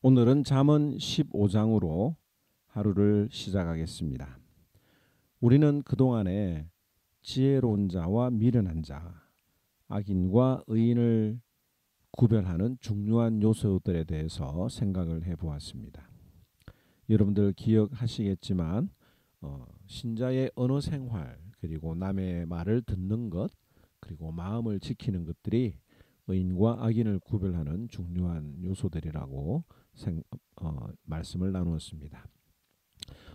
오늘은 잠언 15장으로 하루를 시작하겠습니다. 우리는 그동안에 지혜로운 자와 미련한 자, 악인과 의인을 구별하는 중요한 요소들에 대해서 생각을 해보았습니다. 여러분들 기억하시겠지만 신자의 언어 생활, 그리고 남의 말을 듣는 것, 그리고 마음을 지키는 것들이 의인과 악인을 구별하는 중요한 요소들이라고 말씀을 나누었습니다.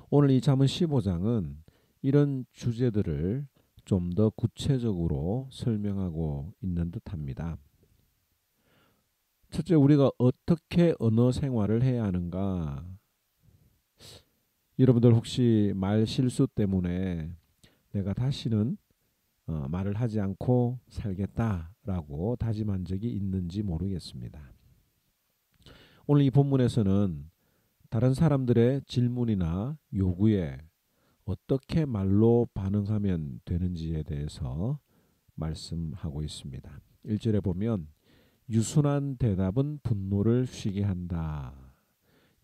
오늘 이 잠언 15장은 이런 주제들을 좀 더 구체적으로 설명하고 있는 듯합니다. 첫째, 우리가 어떻게 언어 생활을 해야 하는가? 여러분들 혹시 말 실수 때문에 내가 다시는 말을 하지 않고 살겠다라고 다짐한 적이 있는지 모르겠습니다. 오늘 이 본문에서는 다른 사람들의 질문이나 요구에 어떻게 말로 반응하면 되는지에 대해서 말씀하고 있습니다. 1절에 보면 유순한 대답은 분노를 쉬게 한다.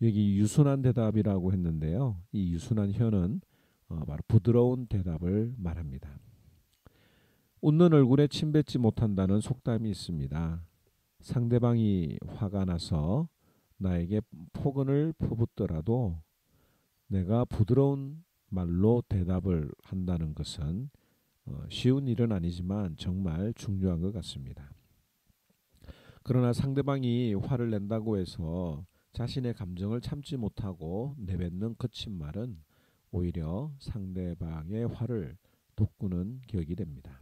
여기 유순한 대답이라고 했는데요. 이 유순한 혀는 바로 부드러운 대답을 말합니다. 웃는 얼굴에 침 뱉지 못한다는 속담이 있습니다. 상대방이 화가 나서 나에게 폭언을 퍼붓더라도 내가 부드러운 말로 대답을 한다는 것은 쉬운 일은 아니지만 정말 중요한 것 같습니다. 그러나 상대방이 화를 낸다고 해서 자신의 감정을 참지 못하고 내뱉는 거친 말은 오히려 상대방의 화를 돋구는 격이 됩니다.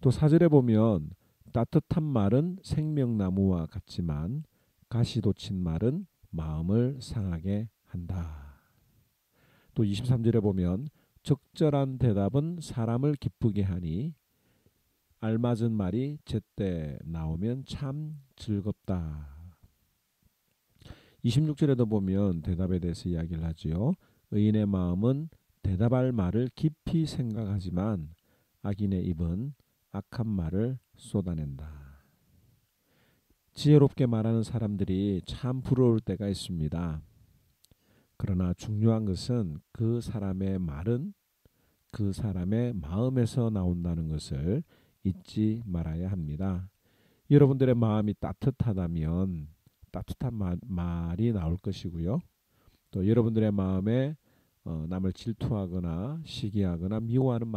또 4절에 보면 따뜻한 말은 생명나무와 같지만 가시 돋친 말은 마음을 상하게 한다. 또 23절에 보면 적절한 대답은 사람을 기쁘게 하니 알맞은 말이 제때 나오면 참 즐겁다. 26절에도 보면 대답에 대해서 이야기를 하지요. 의인의 마음은 대답할 말을 깊이 생각하지만 악인의 입은 악한 말을 쏟아낸다. 지혜롭게 말하는 사람들이 참 부러울 때가 있습니다. 그러나 중요한 것은 그 사람의 말은 그 사람의 마음에서 나온다는 것을 잊지 말아야 합니다. 여러분들의 마음이 따뜻하다면 따뜻한 말이 나올 것이고요. 또 여러분들의 마음에 남을 질투하거나 시기하거나 미워하는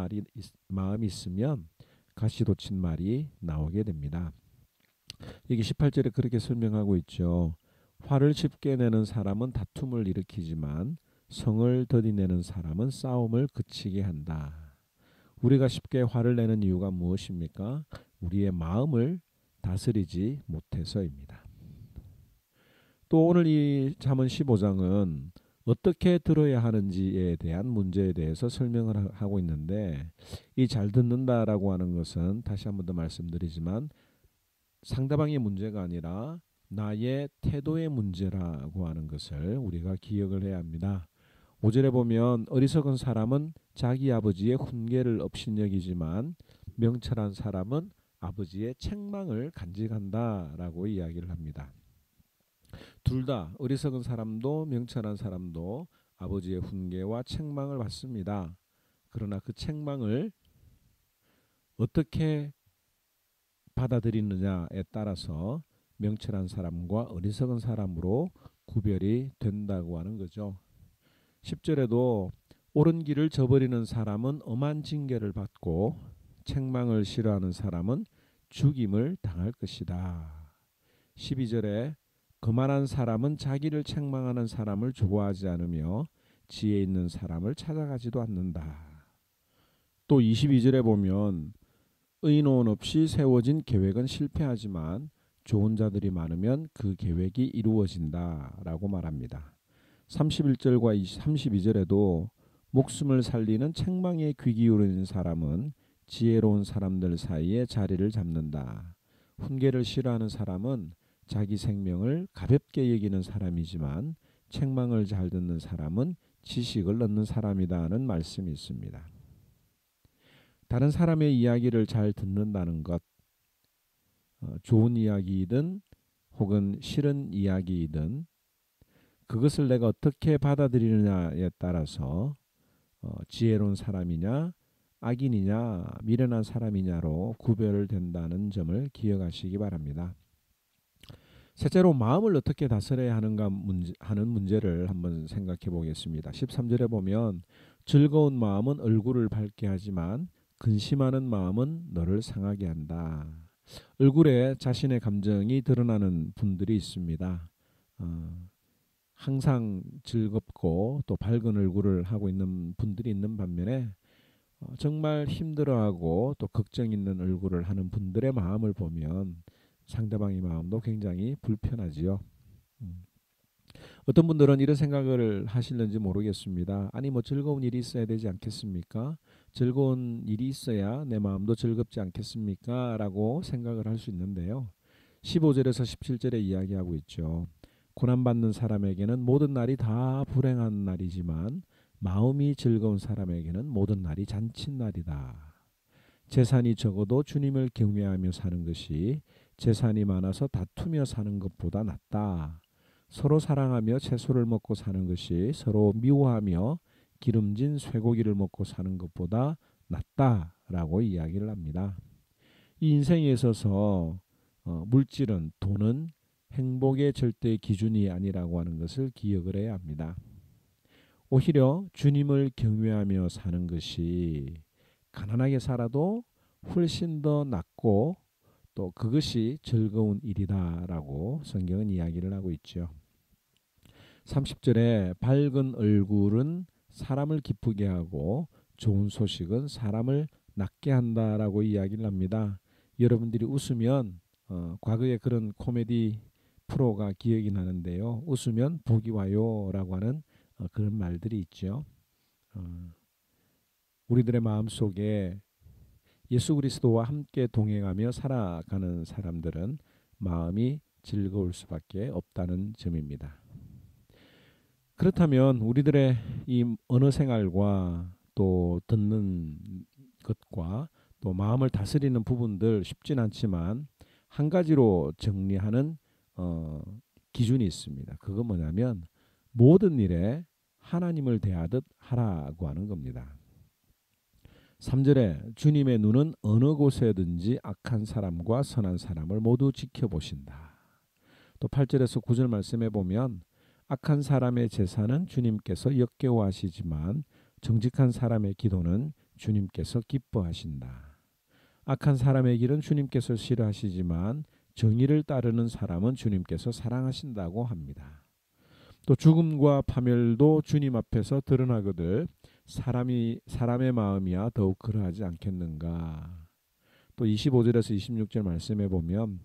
마음이 있으면 가시돋친 말이 나오게 됩니다. 여기 18절에 그렇게 설명하고 있죠. 화를 쉽게 내는 사람은 다툼을 일으키지만 성을 더디내는 사람은 싸움을 그치게 한다. 우리가 쉽게 화를 내는 이유가 무엇입니까? 우리의 마음을 다스리지 못해서입니다. 또 오늘 이 잠언 15장은 어떻게 들어야 하는지에 대한 문제에 대해서 설명을 하고 있는데, 이 잘 듣는다라고 하는 것은 다시 한 번 더 말씀드리지만 상대방의 문제가 아니라 나의 태도의 문제라고 하는 것을 우리가 기억을 해야 합니다. 5절에 보면 어리석은 사람은 자기 아버지의 훈계를 업신여기지만 명철한 사람은 아버지의 책망을 간직한다라고 이야기를 합니다. 둘 다 어리석은 사람도 명철한 사람도 아버지의 훈계와 책망을 받습니다. 그러나 그 책망을 어떻게 받아들이느냐에 따라서 명철한 사람과 어리석은 사람으로 구별이 된다고 하는 거죠. 10절에도 옳은 길을 저버리는 사람은 엄한 징계를 받고 책망을 싫어하는 사람은 죽임을 당할 것이다. 12절에 거만한 사람은 자기를 책망하는 사람을 좋아하지 않으며 지혜 있는 사람을 찾아가지도 않는다. 또 22절에 보면 의논 없이 세워진 계획은 실패하지만 좋은 자들이 많으면 그 계획이 이루어진다라고 말합니다. 31절과 32절에도 목숨을 살리는 책망에 귀 기울이는 사람은 지혜로운 사람들 사이에 자리를 잡는다. 훈계를 싫어하는 사람은 자기 생명을 가볍게 여기는 사람이지만 책망을 잘 듣는 사람은 지식을 얻는 사람이다는 말씀이 있습니다. 다른 사람의 이야기를 잘 듣는다는 것, 좋은 이야기이든 혹은 싫은 이야기이든 그것을 내가 어떻게 받아들이느냐에 따라서 지혜로운 사람이냐 악인이냐 미련한 사람이냐로 구별된다는 점을 기억하시기 바랍니다. 셋째로 마음을 어떻게 다스려야 하는가 하는 문제를 한번 생각해 보겠습니다. 13절에 보면 즐거운 마음은 얼굴을 밝게 하지만 근심하는 마음은 너를 상하게 한다. 얼굴에 자신의 감정이 드러나는 분들이 있습니다. 항상 즐겁고 또 밝은 얼굴을 하고 있는 분들이 있는 반면에 정말 힘들어하고 또 걱정 있는 얼굴을 하는 분들의 마음을 보면 상대방의 마음도 굉장히 불편하지요. 어떤 분들은 이런 생각을 하실는지 모르겠습니다. 아니 뭐 즐거운 일이 있어야 되지 않겠습니까? 즐거운 일이 있어야 내 마음도 즐겁지 않겠습니까? 라고 생각을 할 수 있는데요. 15절에서 17절에 이야기하고 있죠. 고난받는 사람에게는 모든 날이 다 불행한 날이지만 마음이 즐거운 사람에게는 모든 날이 잔칫날이다. 재산이 적어도 주님을 경외하며 사는 것이 재산이 많아서 다투며 사는 것보다 낫다. 서로 사랑하며 채소를 먹고 사는 것이 서로 미워하며 기름진 쇠고기를 먹고 사는 것보다 낫다라고 이야기를 합니다. 이 인생에 있어서 물질은 돈은 행복의 절대 기준이 아니라고 하는 것을 기억을 해야 합니다. 오히려 주님을 경외하며 사는 것이 가난하게 살아도 훨씬 더 낫고 또 그것이 즐거운 일이다라고 성경은 이야기를 하고 있죠. 30절에 밝은 얼굴은 사람을 기쁘게 하고 좋은 소식은 사람을 낫게 한다라고 이야기를 합니다. 여러분들이 웃으면 과거에 그런 코미디 프로가 기억이 나는데요. 웃으면 복이 와요라고 하는 그런 말들이 있죠. 우리들의 마음속에 예수 그리스도와 함께 동행하며 살아가는 사람들은 마음이 즐거울 수밖에 없다는 점입니다. 그렇다면 우리들의 이 언어 생활과 또 듣는 것과 또 마음을 다스리는 부분들 쉽진 않지만 한 가지로 정리하는 기준이 있습니다. 그건 뭐냐면 모든 일에 하나님을 대하듯 하라고 하는 겁니다. 3절에 주님의 눈은 어느 곳에든지 악한 사람과 선한 사람을 모두 지켜보신다. 또 8절에서 9절 말씀해 보면 악한 사람의 제사는 주님께서 역겨워하시지만 정직한 사람의 기도는 주님께서 기뻐하신다. 악한 사람의 길은 주님께서 싫어하시지만 정의를 따르는 사람은 주님께서 사랑하신다고 합니다. 또 죽음과 파멸도 주님 앞에서 드러나거들 사람의 마음이야 더욱 그러하지 않겠는가. 또 25절에서 26절 말씀해 보면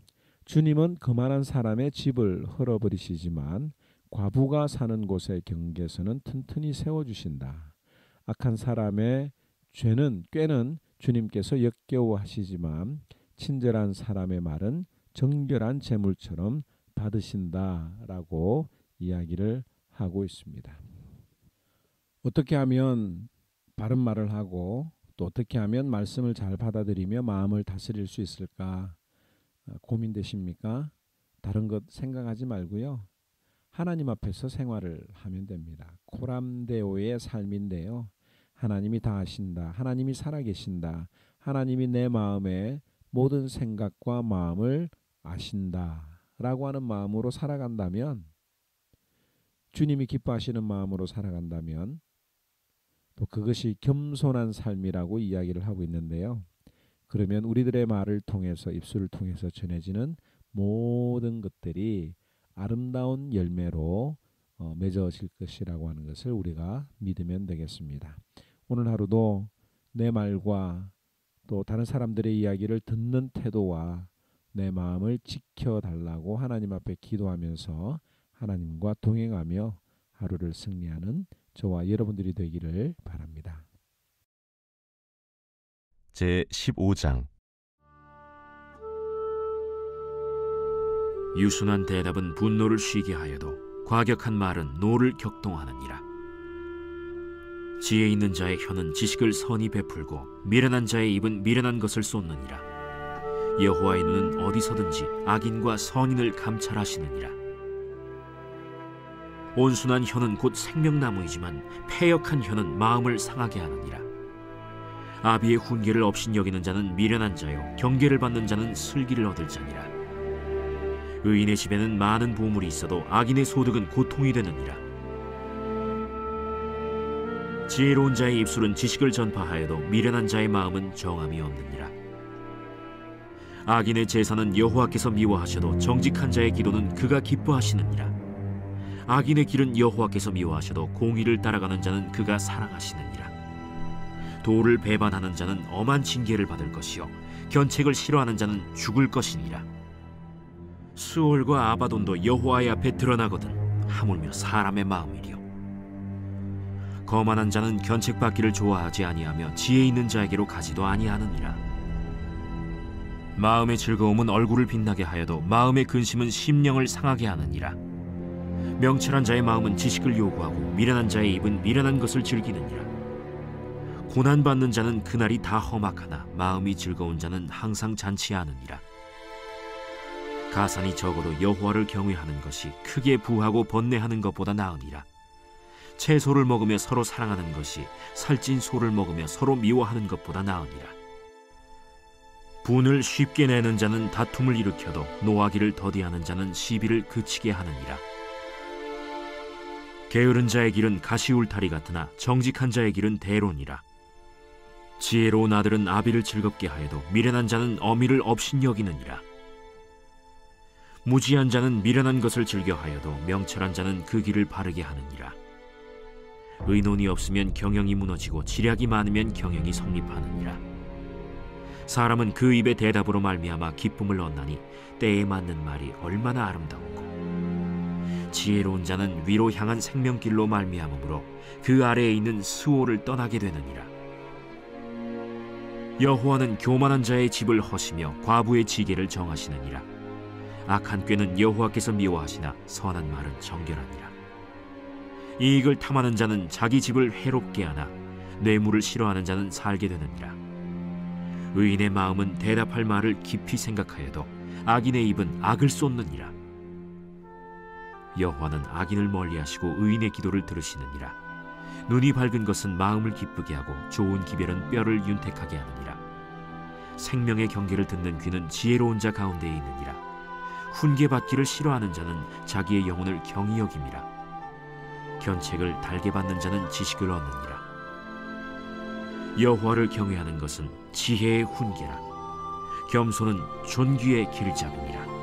주님은 거만한 사람의 집을 헐어버리시지만 과부가 사는 곳의 경계선은 튼튼히 세워주신다. 악한 사람의 꾀는 주님께서 역겨워하시지만 친절한 사람의 말은 정결한 재물처럼 받으신다라고 이야기를 하고 있습니다. 어떻게 하면 바른 말을 하고 또 어떻게 하면 말씀을 잘 받아들이며 마음을 다스릴 수 있을까 고민되십니까? 다른 것 생각하지 말고요. 하나님 앞에서 생활을 하면 됩니다. 코람데오의 삶인데요. 하나님이 다 아신다. 하나님이 살아계신다. 하나님이 내 마음의 모든 생각과 마음을 아신다. 라고 하는 마음으로 살아간다면 주님이 기뻐하시는 마음으로 살아간다면 또 그것이 겸손한 삶이라고 이야기를 하고 있는데요. 그러면 우리들의 말을 통해서 입술을 통해서 전해지는 모든 것들이 아름다운 열매로 맺어질 것이라고 하는 것을 우리가 믿으면 되겠습니다. 오늘 하루도 내 말과 또 다른 사람들의 이야기를 듣는 태도와 내 마음을 지켜달라고 하나님 앞에 기도하면서 하나님과 동행하며 하루를 승리하는 저와 여러분들이 되기를 바랍니다. 제15장 유순한 대답은 분노를 쉬게 하여도 과격한 말은 노를 격동하느니라. 지혜 있는 자의 혀는 지식을 선히 베풀고 미련한 자의 입은 미련한 것을 쏟느니라. 여호와의 눈은 어디서든지 악인과 선인을 감찰하시느니라. 온순한 혀는 곧 생명나무이지만 패역한 혀는 마음을 상하게 하느니라. 아비의 훈계를 업신여기는 자는 미련한 자요 경계를 받는 자는 슬기를 얻을 자니라. 의인의 집에는 많은 보물이 있어도 악인의 소득은 고통이 되느니라. 지혜로운 자의 입술은 지식을 전파하여도 미련한 자의 마음은 정함이 없느니라. 악인의 제사는 여호와께서 미워하셔도 정직한 자의 기도는 그가 기뻐하시느니라. 악인의 길은 여호와께서 미워하셔도 공의를 따라가는 자는 그가 사랑하시느니라. 도를 배반하는 자는 엄한 징계를 받을 것이요 견책을 싫어하는 자는 죽을 것이니라. 수올과 아바돈도 여호와의 앞에 드러나거든 하물며 사람의 마음이리요. 거만한 자는 견책받기를 좋아하지 아니하며 지혜 있는 자에게로 가지도 아니하느니라. 마음의 즐거움은 얼굴을 빛나게 하여도 마음의 근심은 심령을 상하게 하느니라. 명철한 자의 마음은 지식을 요구하고 미련한 자의 입은 미련한 것을 즐기느니라. 고난받는 자는 그날이 다 험악하나 마음이 즐거운 자는 항상 잔치하느니라. 가산이 적어도 여호와를 경외하는 것이 크게 부하고 번뇌하는 것보다 나으니라. 채소를 먹으며 서로 사랑하는 것이 살찐 소를 먹으며 서로 미워하는 것보다 나으니라. 분을 쉽게 내는 자는 다툼을 일으켜도 노하기를 더디하는 자는 시비를 그치게 하느니라. 게으른 자의 길은 가시울타리 같으나 정직한 자의 길은 대론이라. 지혜로운 아들은 아비를 즐겁게 하여도 미련한 자는 어미를 업신여기느니라. 무지한 자는 미련한 것을 즐겨하여도 명철한 자는 그 길을 바르게 하느니라. 의논이 없으면 경영이 무너지고 지략이 많으면 경영이 성립하느니라. 사람은 그 입의 대답으로 말미암아 기쁨을 얻나니 때에 맞는 말이 얼마나 아름다운고. 지혜로운 자는 위로 향한 생명길로 말미암으므로 그 아래에 있는 수호를 떠나게 되느니라. 여호와는 교만한 자의 집을 허시며 과부의 지계를 정하시느니라. 악한 꾀는 여호와께서 미워하시나 선한 말은 정결하니라. 이익을 탐하는 자는 자기 집을 해롭게 하나 뇌물을 싫어하는 자는 살게 되느니라. 의인의 마음은 대답할 말을 깊이 생각하여도 악인의 입은 악을 쏟느니라. 여호와는 악인을 멀리하시고 의인의 기도를 들으시느니라. 눈이 밝은 것은 마음을 기쁘게 하고 좋은 기별은 뼈를 윤택하게 하느니라. 생명의 경계를 듣는 귀는 지혜로운 자 가운데에 있느니라. 훈계받기를 싫어하는 자는 자기의 영혼을 경히 여김이라. 견책을 달게 받는 자는 지식을 얻느니라. 여호와를 경외하는 것은 지혜의 훈계라. 겸손은 존귀의 길잡이니라.